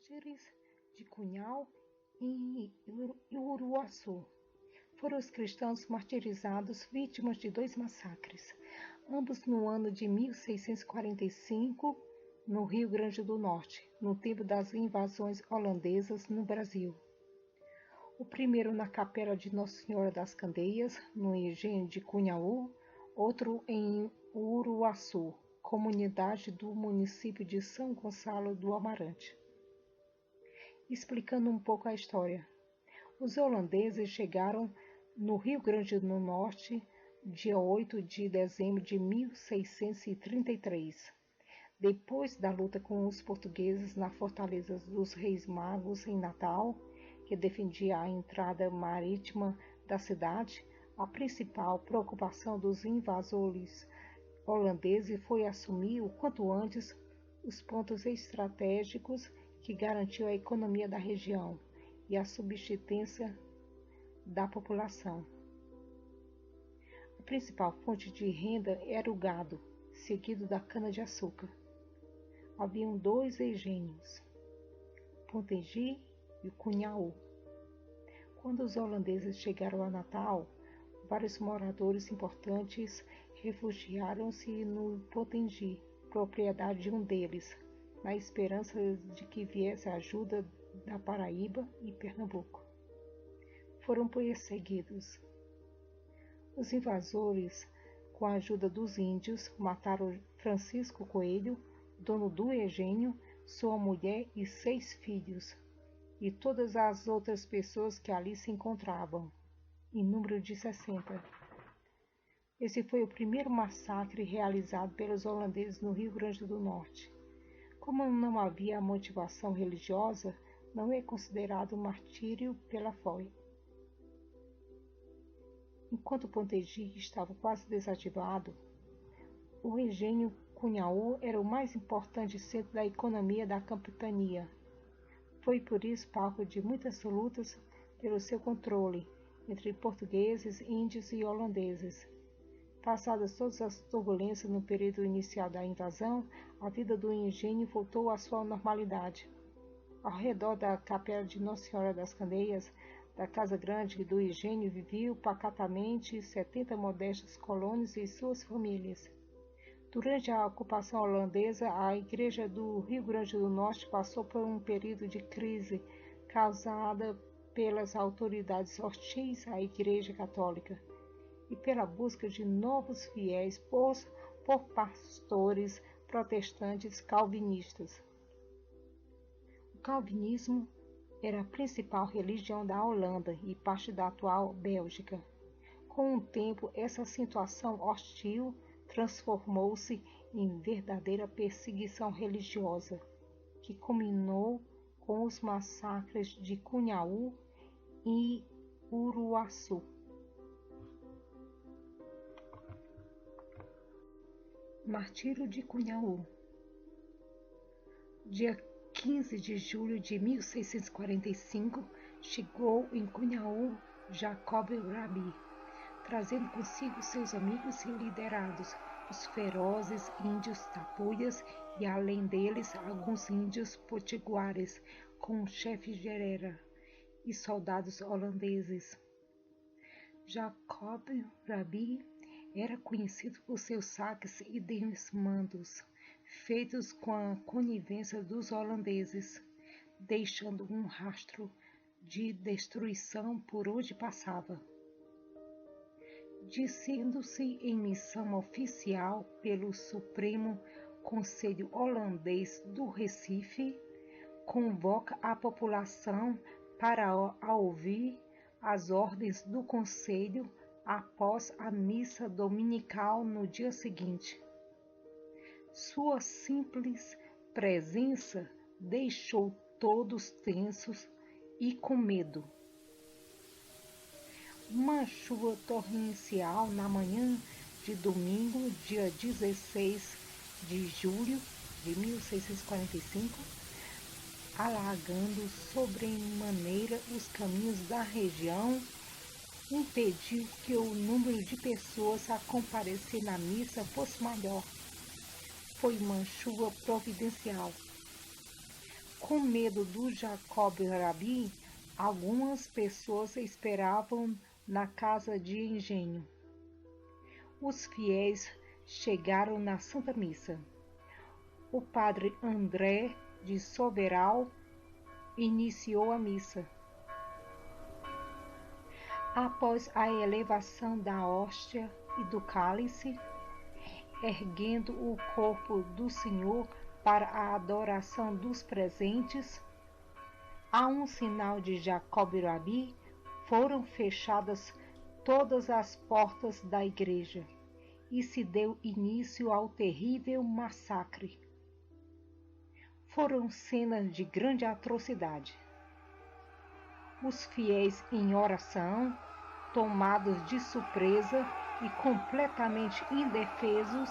mártires de Cunhal e Uruaçu. Foram os cristãos martirizados, vítimas de 2 massacres, ambos no ano de 1645, no Rio Grande do Norte, no tempo das invasões holandesas no Brasil. O primeiro na capela de Nossa Senhora das Candeias, no engenho de Cunhaú, outro em Uruaçu, comunidade do município de São Gonçalo do Amarante. Explicando um pouco a história. Os holandeses chegaram no Rio Grande do Norte, dia 8 de dezembro de 1633, depois da luta com os portugueses na Fortaleza dos Reis Magos, em Natal, que defendia a entrada marítima da cidade. A principal preocupação dos invasores holandeses foi assumir o quanto antes os pontos estratégicos que garantiam a economia da região e a subsistência da população. A principal fonte de renda era o gado, seguido da cana-de-açúcar. Haviam 2 engenhos, Potengi e o Cunhaú. Quando os holandeses chegaram a Natal, vários moradores importantes refugiaram-se no Potengi, propriedade de um deles, na esperança de que viesse a ajuda da Paraíba e Pernambuco. Foram perseguidos. Os invasores, com a ajuda dos índios, mataram Francisco Coelho, dono do engenho, sua mulher e 6 filhos, e todas as outras pessoas que ali se encontravam, em número de 60. Esse foi o primeiro massacre realizado pelos holandeses no Rio Grande do Norte. Como não havia motivação religiosa, não é considerado martírio pela fé. Enquanto Potengi estava quase desativado, o engenho Cunhaú era o mais importante centro da economia da capitania. Foi por isso palco de muitas lutas pelo seu controle entre portugueses, índios e holandeses. Passadas todas as turbulências no período inicial da invasão, a vida do engenho voltou à sua normalidade. Ao redor da capela de Nossa Senhora das Candeias, da Casa Grande do engenho, viviam pacatamente 70 modestos colonos e suas famílias. Durante a ocupação holandesa, a Igreja do Rio Grande do Norte passou por um período de crise causada pelas autoridades hostis à Igreja Católica e pela busca de novos fiéis por pastores protestantes calvinistas. O calvinismo era a principal religião da Holanda e parte da atual Bélgica. Com o tempo, essa situação hostil transformou-se em verdadeira perseguição religiosa, que culminou com os massacres de Cunhaú e Uruaçu. Martírio de Cunhaú. Dia 15 de julho de 1645, chegou em Cunhaú Jacob Rabi, trazendo consigo seus amigos e liderados, os ferozes índios tapuias e, além deles, alguns índios potiguares, com o chefe Gerera e soldados holandeses. Jacob Rabi era conhecido por seus saques e desmandos, feitos com a conivência dos holandeses, deixando um rastro de destruição por onde passava. Dizendo-se em missão oficial pelo Supremo Conselho Holandês do Recife, convoca a população para ouvir as ordens do Conselho após a missa dominical no dia seguinte. Sua simples presença deixou todos tensos e com medo. Uma chuva torrencial na manhã de domingo, dia 16 de julho de 1645, alagando sobremaneira os caminhos da região, impediu que o número de pessoas a comparecer na missa fosse maior. Foi uma chuva providencial. Com medo do Jacob Rabi, algumas pessoas esperavam na casa de engenho. Os fiéis chegaram na Santa Missa. O padre André de Soberal iniciou a missa. Após a elevação da hóstia e do cálice, erguendo o corpo do Senhor para a adoração dos presentes, a um sinal de Jacob Rabi, foram fechadas todas as portas da igreja e se deu início ao terrível massacre. Foram cenas de grande atrocidade. Os fiéis em oração, tomados de surpresa e completamente indefesos,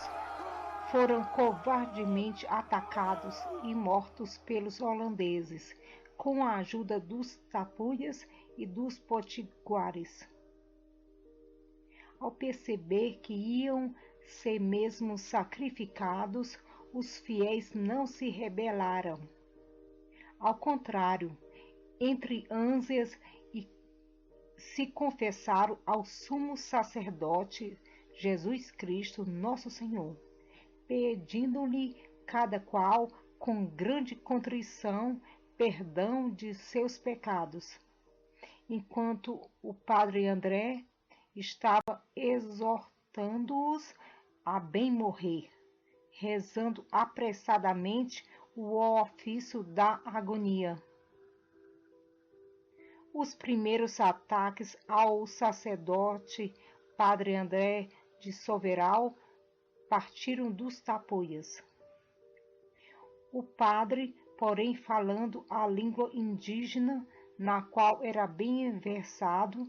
foram covardemente atacados e mortos pelos holandeses, com a ajuda dos tapuias e dos potiguares. Ao perceber que iam ser mesmo sacrificados, os fiéis não se rebelaram. Ao contrário, entre ânsias e se confessaram ao sumo sacerdote Jesus Cristo, nosso Senhor, pedindo-lhe cada qual com grande contrição perdão de seus pecados, enquanto o padre André estava exortando-os a bem morrer, rezando apressadamente o ofício da agonia. Os primeiros ataques ao sacerdote padre André de Soberal partiram dos tapuias. O padre, porém, falando a língua indígena, na qual era bem versado,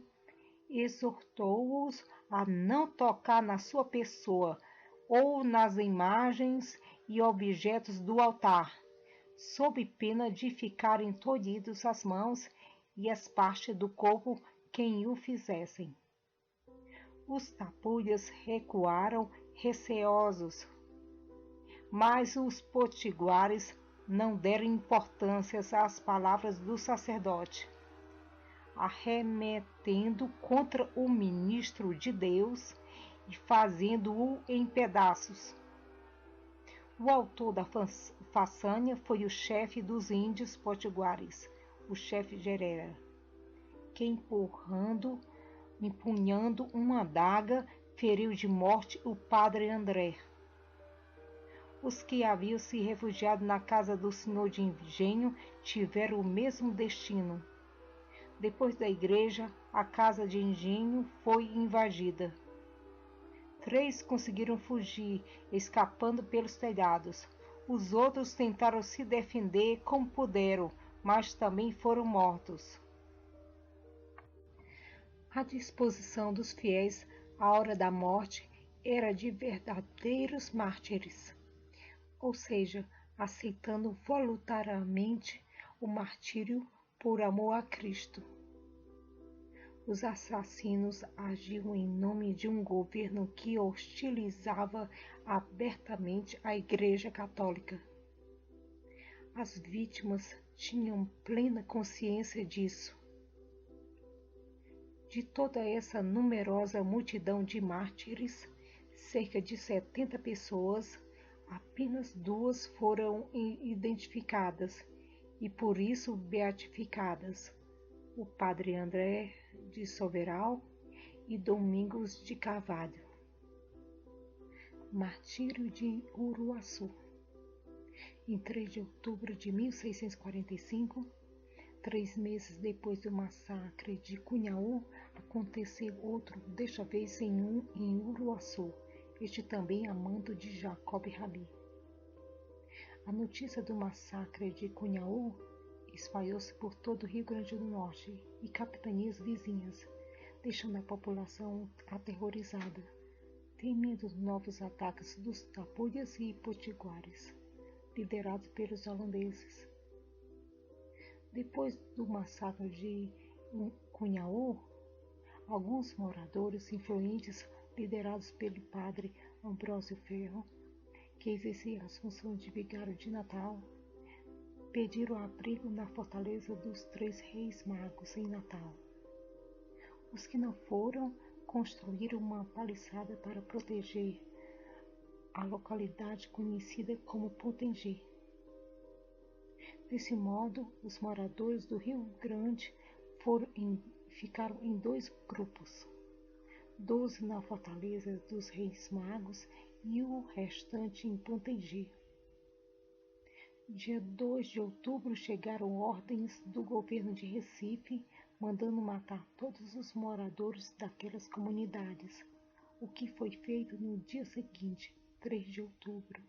exortou-os a não tocar na sua pessoa ou nas imagens e objetos do altar, sob pena de ficarem tolhidos as mãos e as partes do corpo quem o fizessem. Os tapuias recuaram receosos, mas os potiguares não deram importância às palavras do sacerdote, arremetendo contra o ministro de Deus e fazendo-o em pedaços. O autor da façanha foi o chefe dos índios potiguares, o chefe Gerera, que empunhando uma adaga, feriu de morte o padre André. Os que haviam se refugiado na casa do senhor de engenho tiveram o mesmo destino. Depois da igreja, a casa de engenho foi invadida. 3 conseguiram fugir, escapando pelos telhados. Os outros tentaram se defender como puderam, mas também foram mortos. A disposição dos fiéis à hora da morte era de verdadeiros mártires, ou seja, aceitando voluntariamente o martírio por amor a Cristo. Os assassinos agiam em nome de um governo que hostilizava abertamente a Igreja Católica. As vítimas tinham plena consciência disso. De toda essa numerosa multidão de mártires, cerca de 70 pessoas, apenas 2 foram identificadas e por isso beatificadas: o padre André de Soberal e Domingos de Carvalho. Martírio de Uruaçu. Em 3 de outubro de 1645, 3 meses depois do massacre de Cunhaú, aconteceu outro, desta vez em Uruaçu, este também a mando de Jacob Rabi. A notícia do massacre de Cunhaú espalhou-se por todo o Rio Grande do Norte e capitanias vizinhas, deixando a população aterrorizada, temendo novos ataques dos tapuias e potiguares, liderados pelos holandeses. Depois do massacre de Cunhaú, alguns moradores influentes, liderados pelo padre Ambrósio Ferro, que exercia as funções de vigário de Natal, pediram abrigo na fortaleza dos 3 reis magos em Natal. Os que não foram construíram uma paliçada para proteger a localidade conhecida como Potengi. Desse modo, os moradores do Rio Grande ficaram em 2 grupos, 12 na fortaleza dos Reis Magos e o restante em Potengi. Dia 2 de outubro chegaram ordens do governo de Recife mandando matar todos os moradores daquelas comunidades, o que foi feito no dia seguinte, 3 de outubro.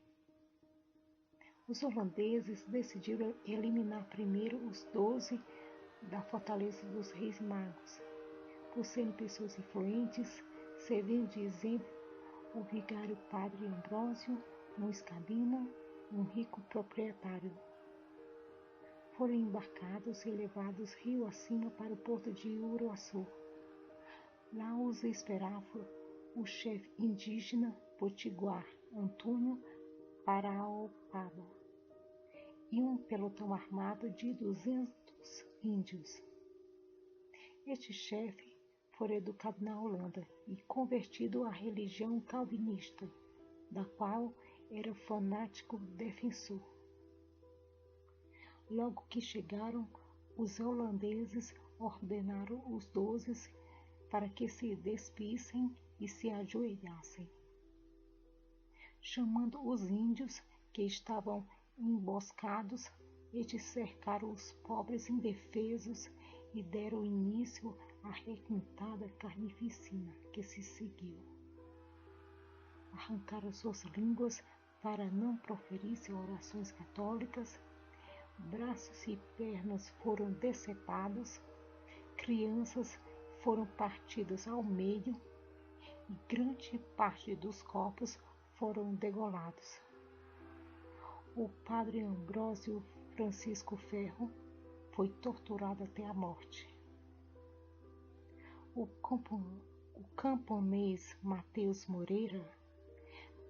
Os holandeses decidiram eliminar primeiro os 12 da fortaleza dos Reis Magos, por serem pessoas influentes, servindo de exemplo o vigário padre Ambrósio, um escabino, um rico proprietário. Foram embarcados e levados rio acima para o porto de Uruaçu. Lá os esperava o chefe indígena potiguar Antônio Paraopaba e um pelotão armado de 200 índios. Este chefe foi educado na Holanda e convertido à religião calvinista, da qual era fanático defensor. Logo que chegaram, os holandeses ordenaram os 12 para que se despissem e se ajoelhassem. Chamando os índios que estavam emboscados, eles cercaram os pobres indefesos e deram início à requintada carnificina que se seguiu. Arrancaram suas línguas para não proferirem orações católicas, braços e pernas foram decepados, crianças foram partidas ao meio e grande parte dos corpos foram degolados. O padre Ambrósio Francisco Ferro foi torturado até a morte. O camponês Mateus Moreira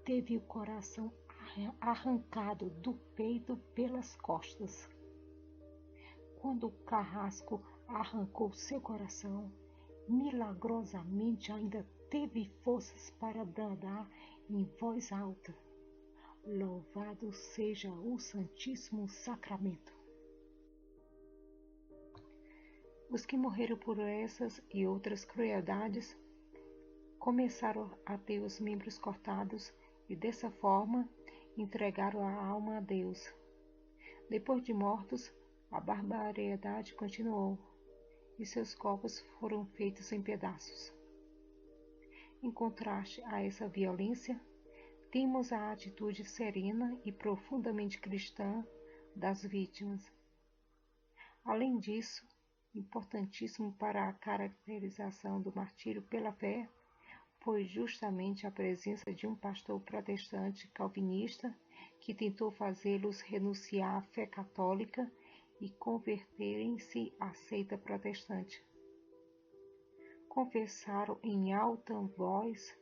teve o coração arrancado do peito pelas costas. Quando o carrasco arrancou seu coração, milagrosamente ainda teve forças para bradar em voz alta: Louvado seja o Santíssimo Sacramento. Os que morreram por essas e outras crueldades começaram a ter os membros cortados e dessa forma entregaram a alma a Deus. Depois de mortos, a barbaridade continuou e seus corpos foram feitos em pedaços. Em contraste a essa violência, temos a atitude serena e profundamente cristã das vítimas. Além disso, importantíssimo para a caracterização do martírio pela fé, foi justamente a presença de um pastor protestante calvinista que tentou fazê-los renunciar à fé católica e converterem-se à seita protestante. Confessaram em alta voz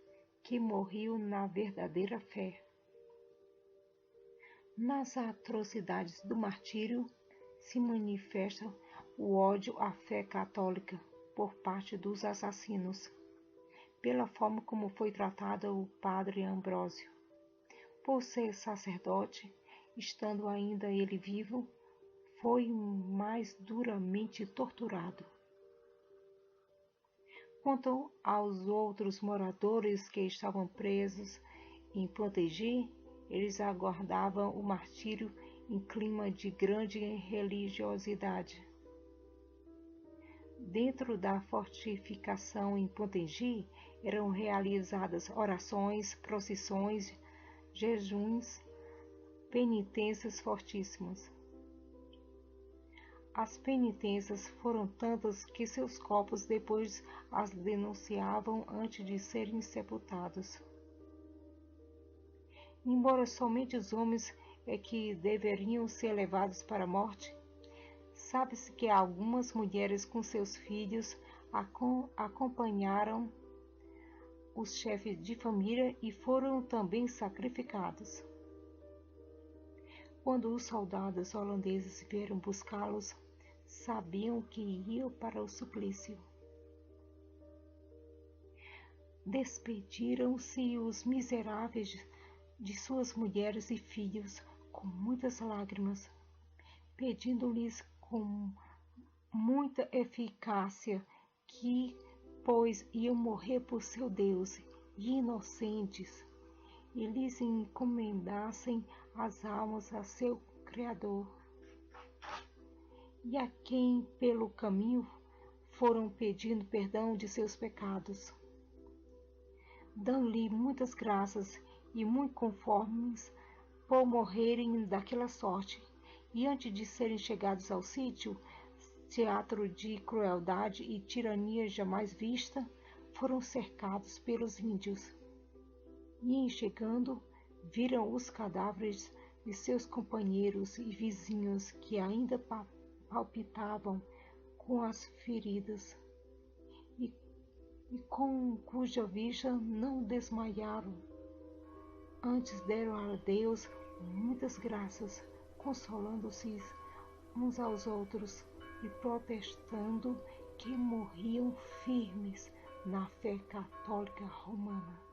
que morriam na verdadeira fé. Nas atrocidades do martírio se manifesta o ódio à fé católica por parte dos assassinos, pela forma como foi tratado o padre Ambrósio. Por ser sacerdote, estando ainda ele vivo, foi mais duramente torturado. Quanto aos outros moradores que estavam presos em Potengi, eles aguardavam o martírio em clima de grande religiosidade. Dentro da fortificação em Potengi eram realizadas orações, procissões, jejuns, penitências fortíssimas. As penitências foram tantas que seus corpos depois as denunciavam antes de serem sepultados. Embora somente os homens é que deveriam ser levados para a morte, sabe-se que algumas mulheres com seus filhos acompanharam os chefes de família e foram também sacrificados. Quando os soldados holandeses vieram buscá-los, sabiam que iam para o suplício. Despediram-se os miseráveis de suas mulheres e filhos com muitas lágrimas, pedindo-lhes com muita eficácia que, pois iam morrer por seu Deus, e inocentes, e lhes encomendassem as almas a seu Criador, e a quem pelo caminho foram pedindo perdão de seus pecados. Dão-lhe muitas graças e muito conformes por morrerem daquela sorte, e antes de serem chegados ao sítio, teatro de crueldade e tirania jamais vista, foram cercados pelos índios. E em chegando, viram os cadáveres de seus companheiros e vizinhos que ainda palpitavam com as feridas, e com cuja vista não desmaiaram. Antes deram a Deus muitas graças, consolando-se uns aos outros e protestando que morriam firmes na fé católica romana.